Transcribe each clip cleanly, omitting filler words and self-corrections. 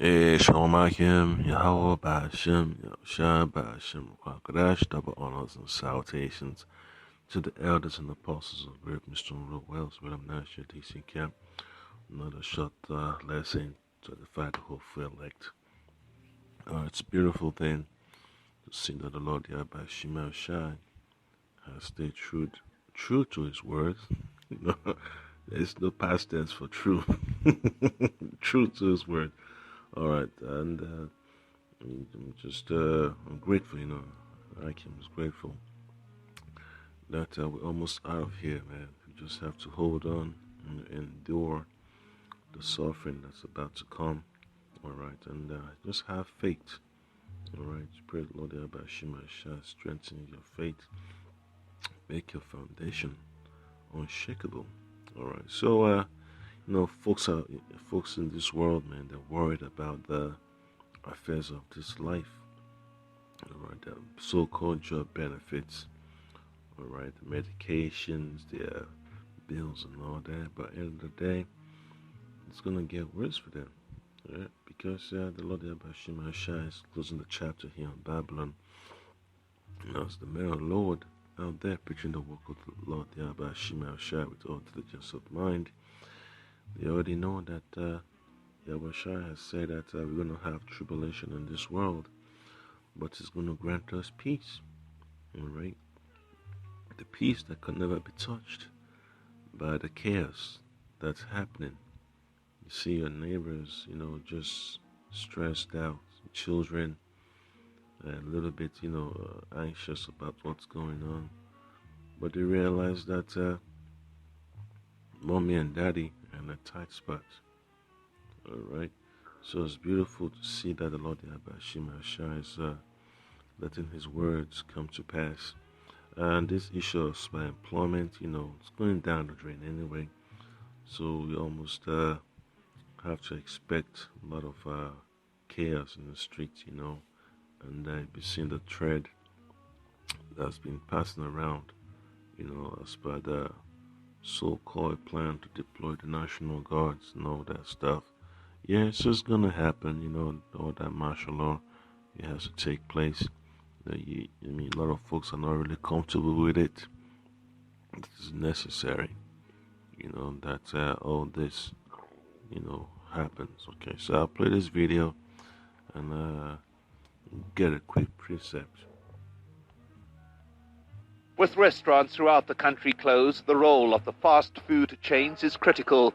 Shalom Akim, Yahweh Ba'ashem, Yahushua Ba'ashem, Kwakadash, double honors and salutations to the elders and apostles of Great Mr. Road Wells, William Nash, DC Camp. Another short lesson to edify the hopeful elect. It's a beautiful thing to see that the Lord Yahweh Shema Shai has stayed true to his words. There's no past tense for true. True to his word. All right, and I'm grateful, Akim is grateful that we're almost out of here, man. We just have to hold on and endure the suffering that's about to come, all right, and just have faith, all right. Pray the Lord Abba Shema Shah strengthen your faith, make your foundation unshakable, all right. So, folks in this world, man, they're worried about the affairs of this life. All right, the so-called job benefits, all right, the medications, the bills and all that. But at the end of the day, it's gonna get worse for them, right? Because the Lord Yahweh Shai is closing the chapter here on Babylon. It's the man of the Lord out there preaching the work of the Lord Yahweh Shai with all diligence of mind. They already know that Yahweh Shai has said that we're gonna have tribulation in this world, but He's going to grant us peace, all right? The peace that can never be touched by the chaos that's happening. You see your neighbors, just stressed out, children a little bit, anxious about what's going on. But they realize that mommy and daddy are in a tight spot, all right? So it's beautiful to see that the Lord Yahweh Shema Shai is letting His words come to pass. And this issue of spy employment, it's going down the drain anyway. So we almost have to expect a lot of chaos in the streets, and be seeing the thread that's been passing around, as per the so-called plan to deploy the National Guards and all that stuff. Yeah, it's just gonna happen, all that martial law, it has to take place. A lot of folks are not really comfortable with it. It is necessary, that all this, happens. Okay, so I'll play this video and get a quick precept. With restaurants throughout the country closed, the role of the fast food chains is critical.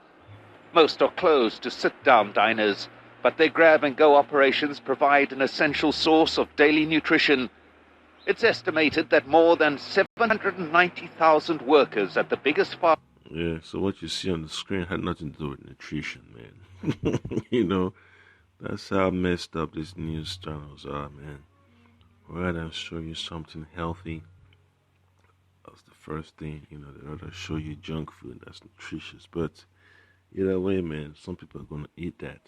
Most are closed to sit-down diners, but their grab-and-go operations provide an essential source of daily nutrition. It's estimated that more than 790,000 workers at the biggest fast... Yeah, so what you see on the screen had nothing to do with nutrition, man. That's how messed up these news channels are, man. Rather than show you something healthy, that's the first thing, they rather show you junk food that's nutritious. But either way, man, some people are going to eat that,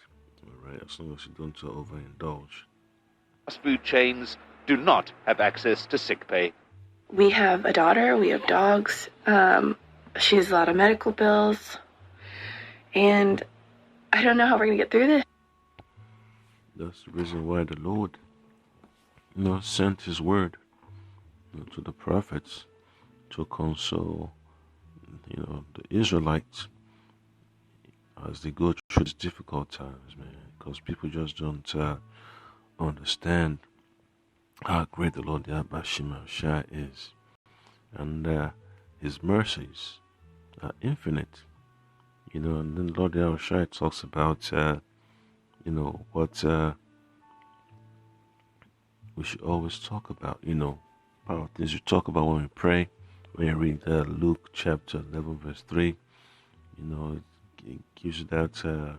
all right, as long as you don't overindulge. Fast food chains do not have access to sick pay. We have a daughter, we have dogs, she has a lot of medical bills, and I don't know how we're going to get through this. That's the reason why the Lord, sent His word to the prophets to console, the Israelites as they go through these difficult times, man, because people just don't understand how great the Lord Yahweh Shema Shai is, and His mercies are infinite, and then the Lord Yahweh Shai talks about what we should always talk about, about things we talk about when we pray. When you read Luke chapter 11 verse 3, it gives you that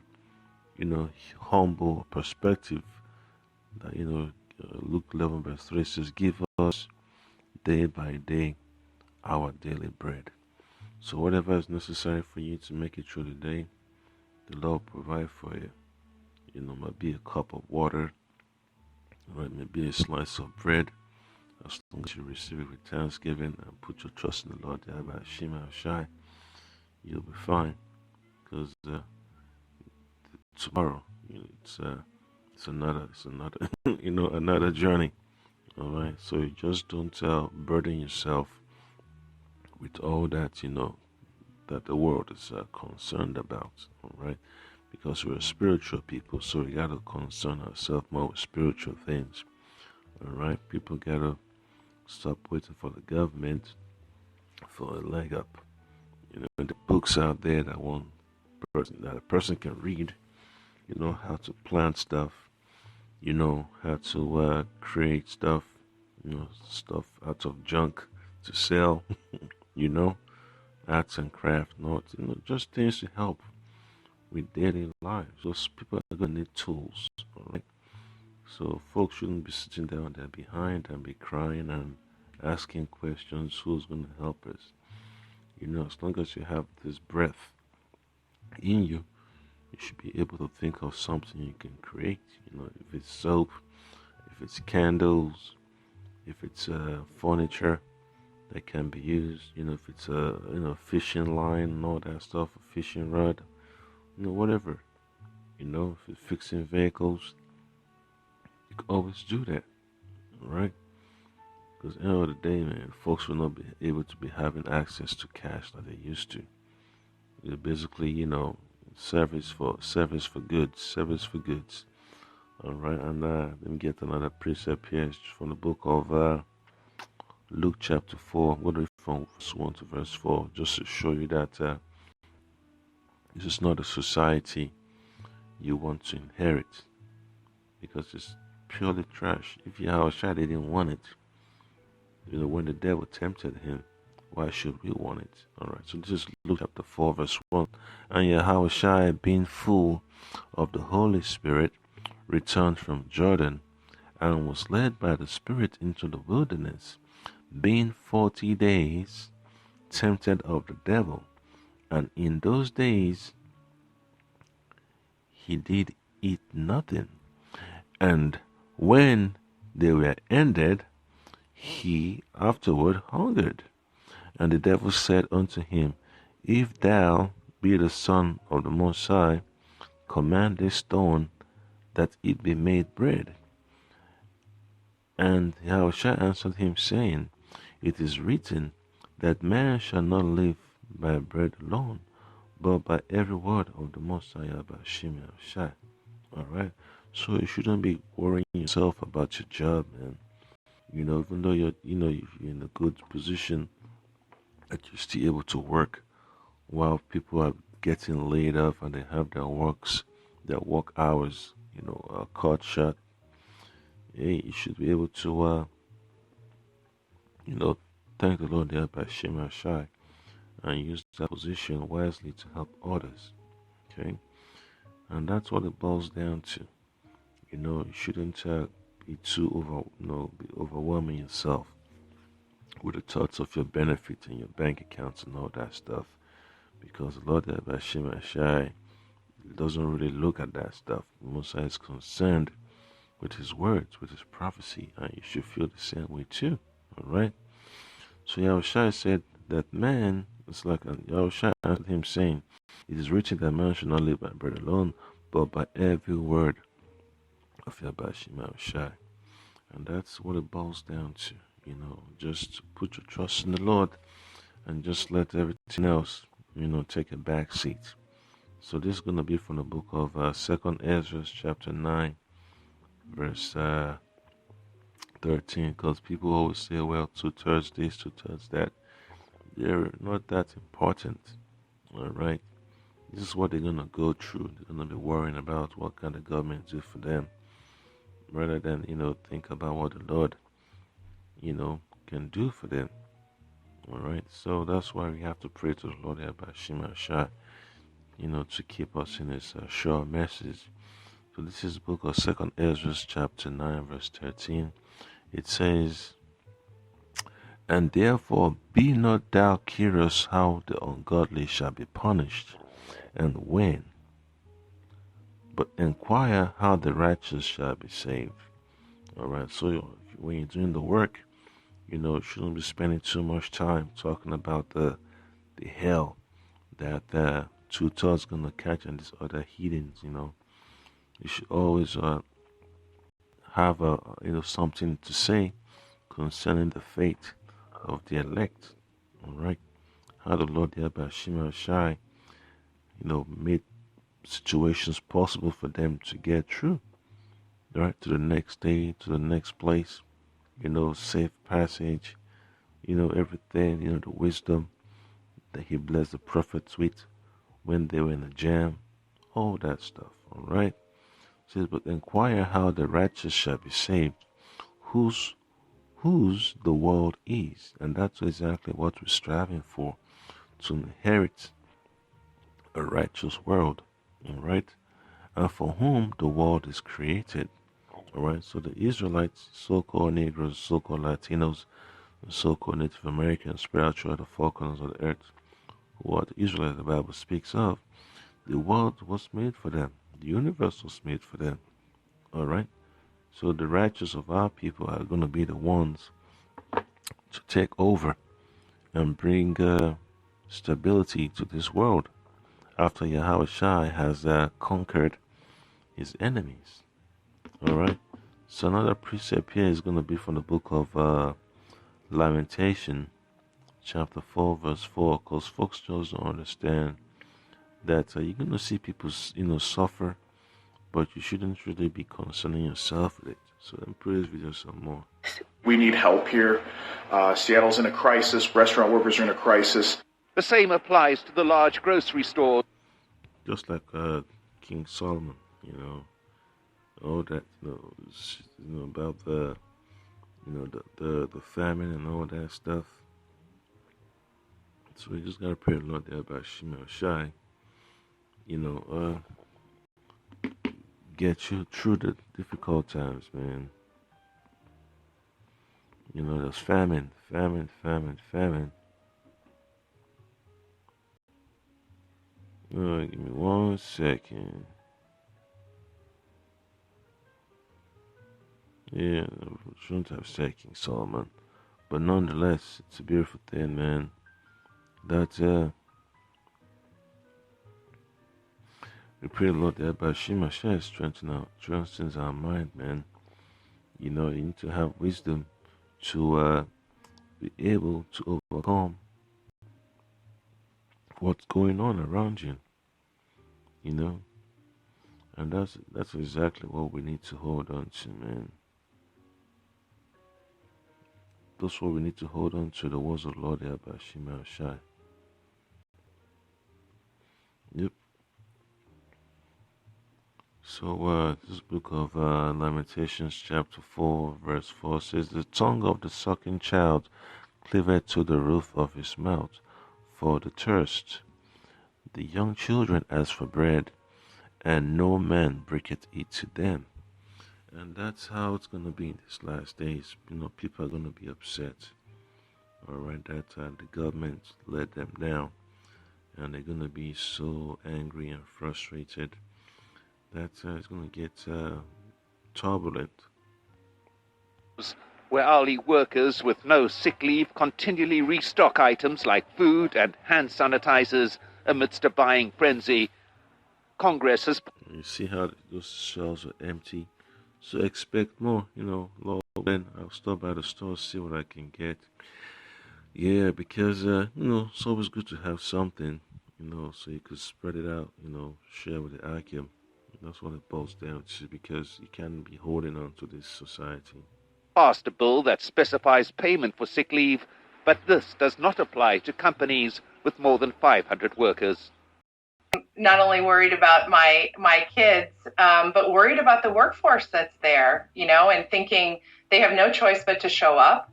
humble perspective that Luke 11 verse 3 says, give us day by day our daily bread. So whatever is necessary for you to make it through the day, the Lord will provide for you. Might be a cup of water, or it may be a slice of bread. As long as you receive it with thanksgiving and put your trust in the Lord Yahweh Shema Shai, you'll be fine. Because tomorrow, it's It's another, another journey. All right. So you just don't burden yourself with all that, that the world is concerned about. All right. Because we're spiritual people, so we gotta concern ourselves more with spiritual things. All right. People gotta stop waiting for the government for a leg up. The books out there that a person can read. How to plant stuff. How to create stuff. Stuff out of junk to sell. you know, arts and craft, not just things to help with daily lives. Those people are gonna need tools, all right? So folks shouldn't be sitting down there behind and be crying and asking questions. Who's gonna help us? As long as you have this breath in you, you should be able to think of something you can create. If it's soap, if it's candles, if it's furniture that can be used. If it's a fishing line and all that stuff, a fishing rod, whatever. If it's fixing vehicles, you can always do that, all right? Because at the end of the day, man, folks will not be able to be having access to cash like they used to. It's basically, service for goods. All right, and let me get another precept here. It's from the book of Luke chapter 4. I'm going to read from verse 1 to verse 4, just to show you that this is not a society you want to inherit, because it's purely trash. If Yahushua didn't want it, when the devil tempted him, why should we want it? All right, so this is Luke chapter 4, verse 1. And Yahushua, being full of the Holy Spirit, returned from Jordan, and was led by the Spirit into the wilderness, being 40 days tempted of the devil. And in those days he did eat nothing. And when they were ended, he afterward hungered. And the devil said unto him, If thou be the Son of the Most High, command this stone that it be made bread. And Yahushua answered him, saying, It is written that man shall not live by bread alone, but by every word of the Most High Yahushua. All right. So you shouldn't be worrying yourself about your job, man. Even though you're in a good position, that you're still able to work while people are getting laid off and they have their work hours, cut short. Hey, you should be able to, thank the Lord there by Shema Shai and use that position wisely to help others. Okay, and that's what it boils down to. You shouldn't be too be overwhelming yourself with the thoughts of your benefit and your bank accounts and all that stuff, because the Lord there by Shema Shai doesn't really look at that stuff. Mosiah is concerned with his words, with his prophecy, and you should feel the same way too. All right. So Yahushua said that man is like, Yahushua answered him, saying, It is written that man should not live by bread alone, but by every word of Yahushua. And that's what it boils down to. Just put your trust in the Lord and just let everything else, take a back seat. So this is going to be from the book of 2nd Ezra chapter 9, verse 13, because people always say, well, 2/3 this, 2/3 that. They're not that important. All right. This is what they're going to go through. They're going to be worrying about what kind of government do for them, rather than, think about what the Lord, can do for them. All right. So that's why we have to pray to the Lord about Shema Shai, to keep us in his sure message. So this is the book of 2nd Ezra chapter 9, verse 13. It says, And therefore be not thou curious how the ungodly shall be punished, and when, but inquire how the righteous shall be saved. All right, so when you're doing the work, you shouldn't be spending too much time talking about the hell that 2/3 gonna catch and these other heathens. You should always have a something to say concerning the fate of the elect. All right, how the Lord Yahweh Shema Shai, made situations possible for them to get through, right, to the next day, to the next place, safe passage, everything, the wisdom that he blessed the prophets with when they were in a jam, all that stuff, all right? It says, but inquire how the righteous shall be saved, whose the world is. And that's exactly what we're striving for, to inherit a righteous world, all right? And for whom the world is created, all right? So the Israelites, so-called Negroes, so-called Latinos, so-called Native Americans spread throughout the four corners of the earth, who are the Israelites the Bible speaks of. The world was made for them. The universe was made for them. All right? So the righteous of our people are going to be the ones to take over and bring stability to this world after Yahweh Shai has conquered his enemies. All right? So another precept here is going to be from the book of Lamentation, chapter 4, verse 4, because folks just don't understand that you're going to see people, suffer, but you shouldn't really be concerning yourself with it. So then praise video some more. We need help here. Seattle's in a crisis. Restaurant workers are in a crisis. The same applies to the large grocery stores. Just like King Solomon, all that, about the, the famine and all that stuff. So we just gotta pray a lot there about Shema Shai. Get you through the difficult times, man. There's famine. Give me 1 second. Yeah, shouldn't have said King Solomon, but nonetheless, it's a beautiful thing, man. That we pray, Lord, that by Shema Shai strengthens our mind, man. You need to have wisdom to be able to overcome what's going on around you. And that's exactly what we need to hold on to, man. That's what we need to hold on to, the words of the Lord by Shema Shai. Yep. So this book of Lamentations chapter 4 verse 4 says, the tongue of the sucking child cleaveth to the roof of his mouth for the thirst. The young children ask for bread, and no man breaketh it to them. And that's how it's going to be in these last days. People are going to be upset. All right, that the government let them down. And they're going to be so angry and frustrated that it's going to get turbulent. Where hourly workers with no sick leave continually restock items like food and hand sanitizers amidst a buying frenzy. Congress has... You see how those shelves are empty. So expect more, Lord, then I'll stop by the store, see what I can get. Yeah, because, it's always good to have something, so you could spread it out, share with the Akim. That's what it boils down to, because you can't be holding on to this society. Passed a bill that specifies payment for sick leave, but this does not apply to companies with more than 500 workers. Not only worried about my kids, but worried about the workforce that's there, and thinking they have no choice but to show up.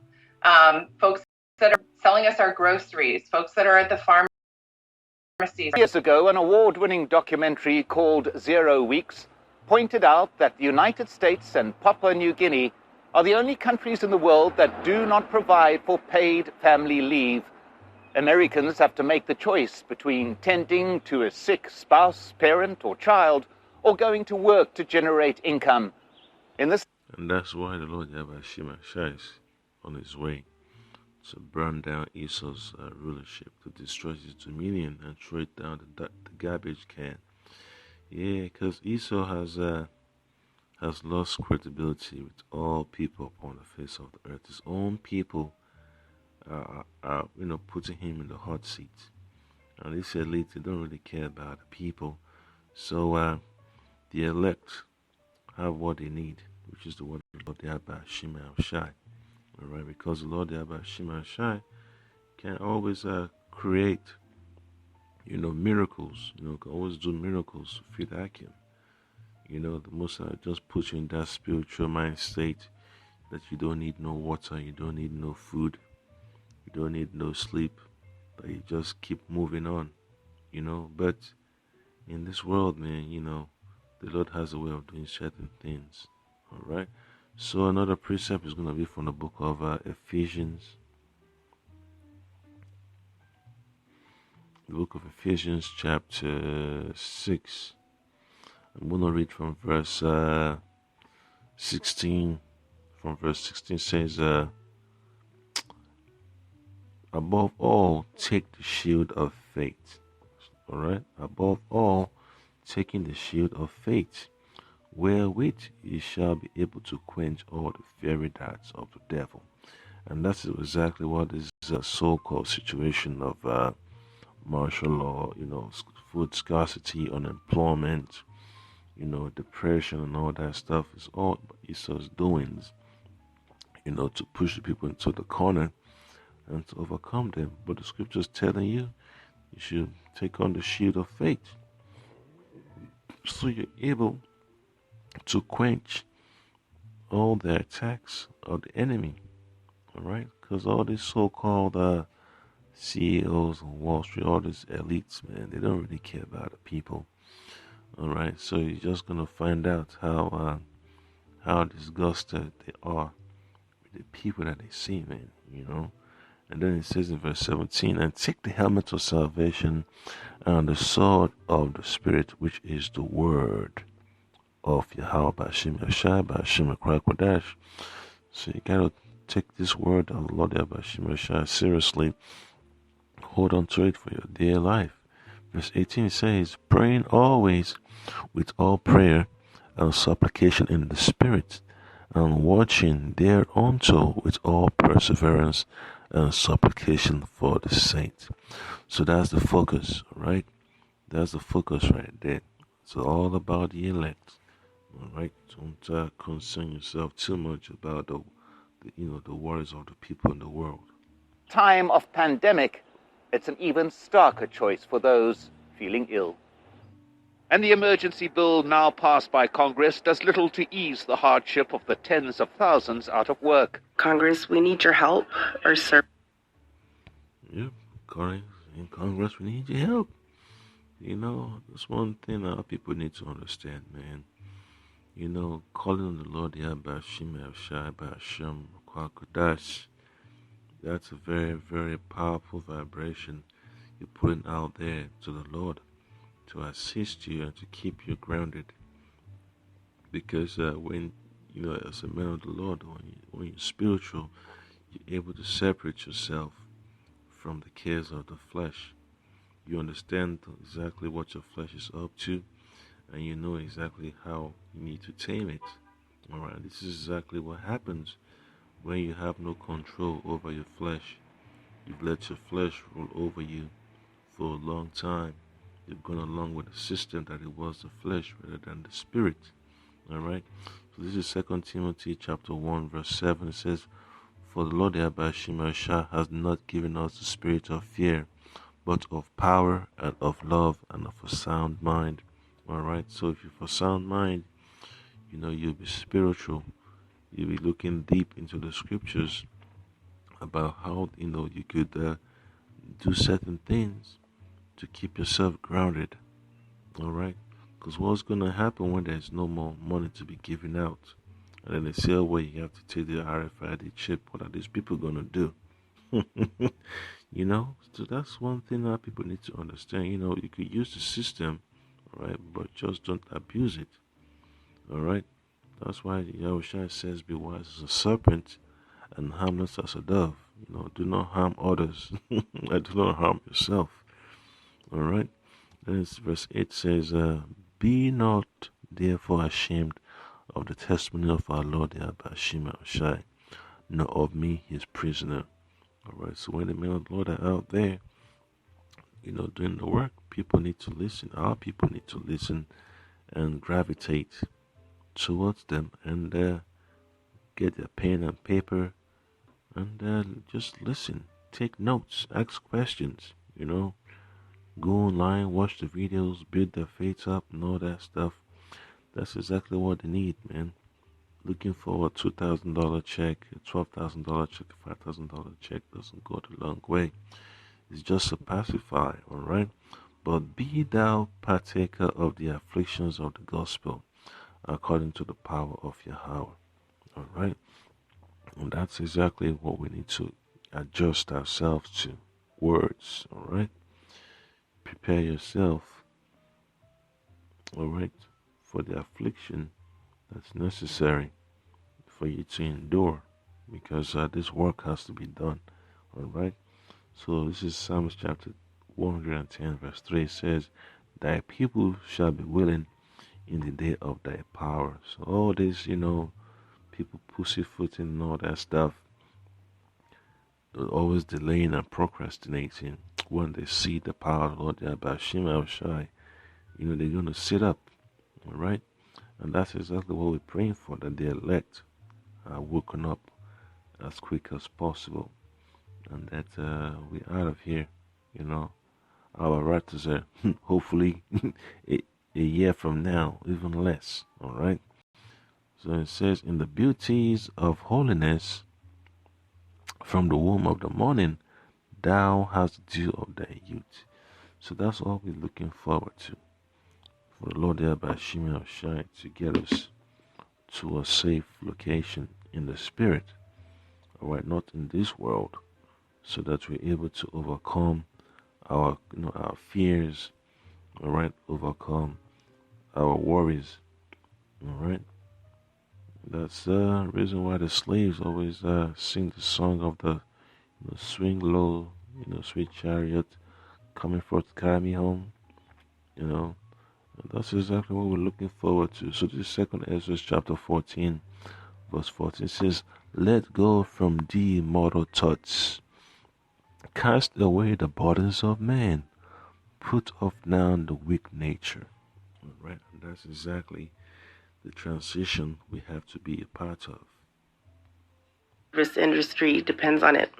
Folks that are selling us our groceries, folks that are at the pharmacies. Years ago, an award-winning documentary called 0 Weeks pointed out that the United States and Papua New Guinea are the only countries in the world that do not provide for paid family leave. Americans have to make the choice between tending to a sick spouse, parent, or child, or going to work to generate income. And that's why the Lord Yahweh Shema Shai is on his way to burn down Esau's rulership, to destroy his dominion and throw it down the garbage can. Yeah, because Esau has lost credibility with all people upon the face of the earth. His own people are putting him in the hot seat. And these elites, they don't really care about the people. So the elect have what they need, which is the word of the Lord Yahweh Shema Shai. Alright, because the Lord Yahweh Shema Shai can always create, miracles. Can always do miracles if you like him. The Most High just puts you in that spiritual mind state that you don't need no water, you don't need no food, you don't need no sleep, but you just keep moving on, But in this world, man, the Lord has a way of doing certain things, all right? So another precept is going to be from the book of Ephesians. The book of Ephesians chapter 6. I'm going to read from verse 16. From verse 16 says, above all, take the shield of faith. All right? Above all, taking the shield of faith, wherewith ye shall be able to quench all the fiery darts of the devil. And that's exactly what this so-called situation of martial law, food scarcity, unemployment, depression and all that stuff is all Esau's doings, to push the people into the corner and to overcome them. But the scripture's telling you should take on the shield of faith, so you're able to quench all the attacks of the enemy. All right, because all these so-called CEOs on Wall Street, all these elites, man, they don't really care about the people. All right, so you're just gonna find out how disgusted they are with the people that they see, man. And then it says in verse 17, and take the helmet of salvation and the sword of the Spirit, which is the word of Yahweh Bashim Yashai Bashim Kwadash. So you gotta take this word of the Lord Bashim Yashai seriously. Hold on to it for your dear life. Verse 18 says, praying always with all prayer and supplication in the Spirit, and watching thereunto with all perseverance and supplication for the saints. So that's the focus, right? That's the focus right there. It's all about the elect, all right? Don't concern yourself too much about the worries of the people in the world. Time of pandemic, it's an even starker choice for those feeling ill. And the emergency bill now passed by Congress does little to ease the hardship of the tens of thousands out of work. Congress, we need your help. Yep, in Congress, we need your help. That's one thing our people need to understand, man. Calling on the Lord Yahweh Shema Shai Basham Kwadash. That's a very, very powerful vibration you're putting out there to the Lord to assist you and to keep you grounded. Because when, as a man of the Lord, when you're spiritual, you're able to separate yourself from the cares of the flesh. You understand exactly what your flesh is up to, and you know exactly how you need to tame it. All right, this is exactly what happens when you have no control over your flesh. You've let your flesh rule over you for a long time. You've gone along with the system that it was the flesh rather than the spirit. All right. So this is 2 Timothy chapter 1 verse 7. It says, for the Lord Yahweh Shema Shah has not given us the spirit of fear, but of power and of love and of a sound mind. All right. So if you're for sound mind, you'll be spiritual. You'll be looking deep into the scriptures about how you could do certain things to keep yourself grounded. All right, because what's going to happen when there's no more money to be given out, and then they say, oh, well, you have to take the RFID chip? What are these people going to do? So that's one thing that people need to understand. You could use the system, all right, but just don't abuse it. All right. That's why Yahushua says, be wise as a serpent and harmless as a dove. Do not harm others. And do not harm yourself. All right. Then verse 8 says, be not therefore ashamed of the testimony of our Lord Yahweh Shema Shai, nor of me his prisoner. Alright, so when the men of the Lord are out there, doing the work, people need to listen. Our people need to listen and gravitate towards them and get their pen and paper and just listen, take notes, ask questions, go online, watch the videos, build their faith up and all that stuff. That's exactly what they need, man. Looking for a $2,000 check, a $12,000 check, a $5,000 check doesn't go a long way. It's just a pacifier, alright? But be thou partaker of the afflictions of the gospel, according to the power of Yahweh, alright? And that's exactly what we need to adjust ourselves to. Words, alright? Prepare yourself, alright, for the affliction that's necessary for you to endure, because this work has to be done, alright? So this is Psalms chapter 110 verse 3. It says, thy people shall be willing in the day of thy power. So all this, people pussyfooting and all that stuff, they're always delaying and procrastinating. When they see the power of the Lord Yahweh Shema Shai, they're going to sit up, alright? And that's exactly what we're praying for, that the elect are woken up as quick as possible, and that we're out of here, our raptors are hopefully a year from now, even less, alright? So it says, in the beauties of holiness, from the womb of the morning, thou hast dew of thy youth. So that's all we're looking forward to, for the Lord Yahweh Shema Shai to get us to a safe location in the spirit, alright, not in this world, so that we're able to overcome our fears, alright, overcome our worries, alright. That's the reason why the slaves always sing the song of the swing low, sweet chariot coming forth to carry me home, and that's exactly what we're looking forward to. So this second Ezra chapter 14 verse 14 says, let go from thee mortal thoughts, cast away the burdens of man, put off now the weak nature. Alright, and that's exactly the transition we have to be a part of. This industry depends on it.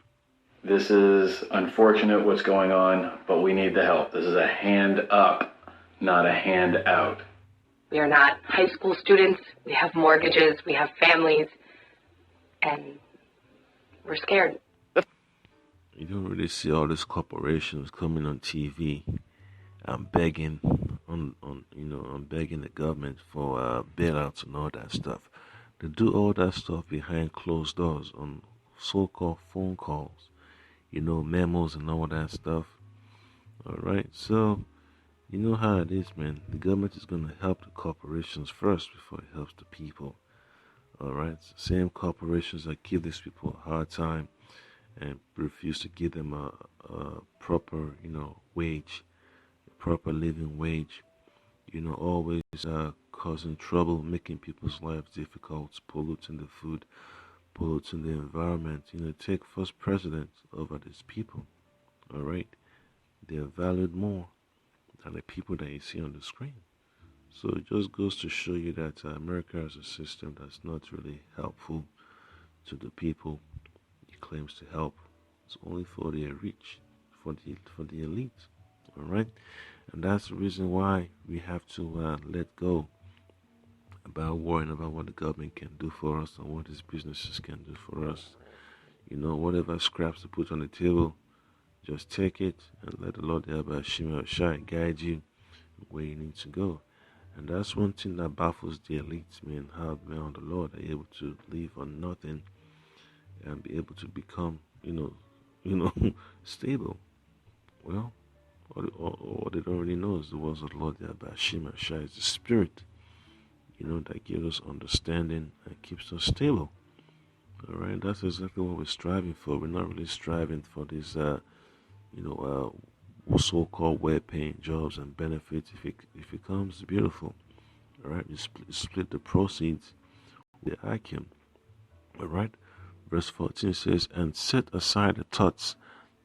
This is unfortunate what's going on, but we need the help. This is a hand up, not a hand out. We are not high school students. We have mortgages. We have families. And we're scared. You don't really see all these corporations coming on TV and begging on begging the government for bailouts and all that stuff. They do all that stuff behind closed doors on so-called phone calls, memos and all that stuff. Alright, so you know how it is, man. The government is going to help the corporations first before it helps the people. Alright, same corporations that give these people a hard time and refuse to give them a proper, wage, a proper living wage, always causing trouble, making people's lives difficult, polluting the food, polluting the environment. Take first president over these people, alright? They are valued more than the people that you see on the screen. So it just goes to show you that America is a system that's not really helpful to the people it claims to help. It's only for the rich, for the elite, alright? And that's the reason why we have to let go about worrying about what the government can do for us and what these businesses can do for us. Whatever scraps to put on the table, just take it and let the Lord Yahweh Shema Shai guide you where you need to go. And that's one thing that baffles the elites, man, how the men of the Lord are able to live on nothing and be able to become, stable. Well, what they don't really know is the words of the Lord Yahweh Shema Shai is the Spirit, that gives us understanding and keeps us stable. Alright, that's exactly what we're striving for. We're not really striving for this, so-called well-paying jobs and benefits. If it comes, beautiful. Alright, you split the proceeds the Akim. All right. Verse 14 says, and set aside the thoughts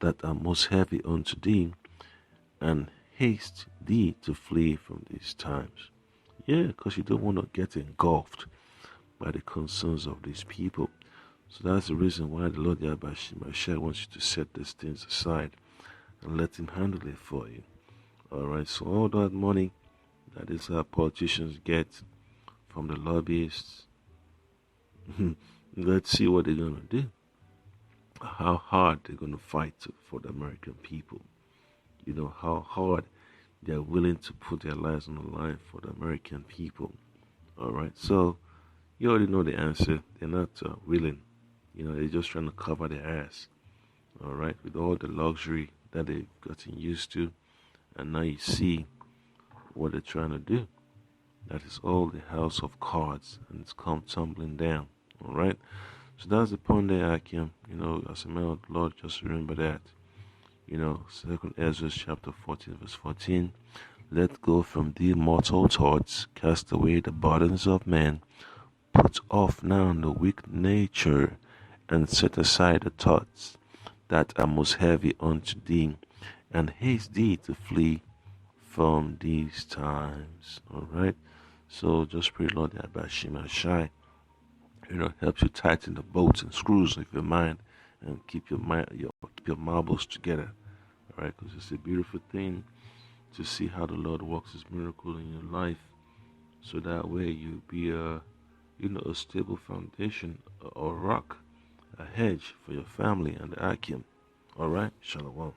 that are most heavy unto thee, and haste thee to flee from these times. Yeah, because you don't want to get engulfed by the concerns of these people. So that's the reason why the Lord Yahweh Shemashah wants you to set these things aside and let him handle it for you. Alright, so all that money that these politicians get from the lobbyists, let's see what they're going to do. How hard they're going to fight for the American people. You know, how hard they're willing to put their lives on the line for the American people. Alright, so you already know the answer. They're not willing. You know, they're just trying to cover their ass. Alright, with all the luxury that they've gotten used to. And now you see what they're trying to do. That is all the house of cards, and it's come tumbling down. Alright? So that's the point there, Akim. You know, as a man of the Lord, just remember that. You know, 2 Ezra chapter 14, verse 14. Let go from thee mortal thoughts, cast away the burdens of men, put off now the weak nature, and set aside the thoughts that are most heavy unto thee, and haste thee to flee from these times. Alright? So just pray, Lord, that Bashima Shai, you know, helps you tighten the bolts and screws of your mind and keep your mind, keep your marbles together. Alright? Because it's a beautiful thing to see how the Lord works his miracle in your life. So that way you be a stable foundation or rock, a hedge for your family and the Akim. Alright? Shalom.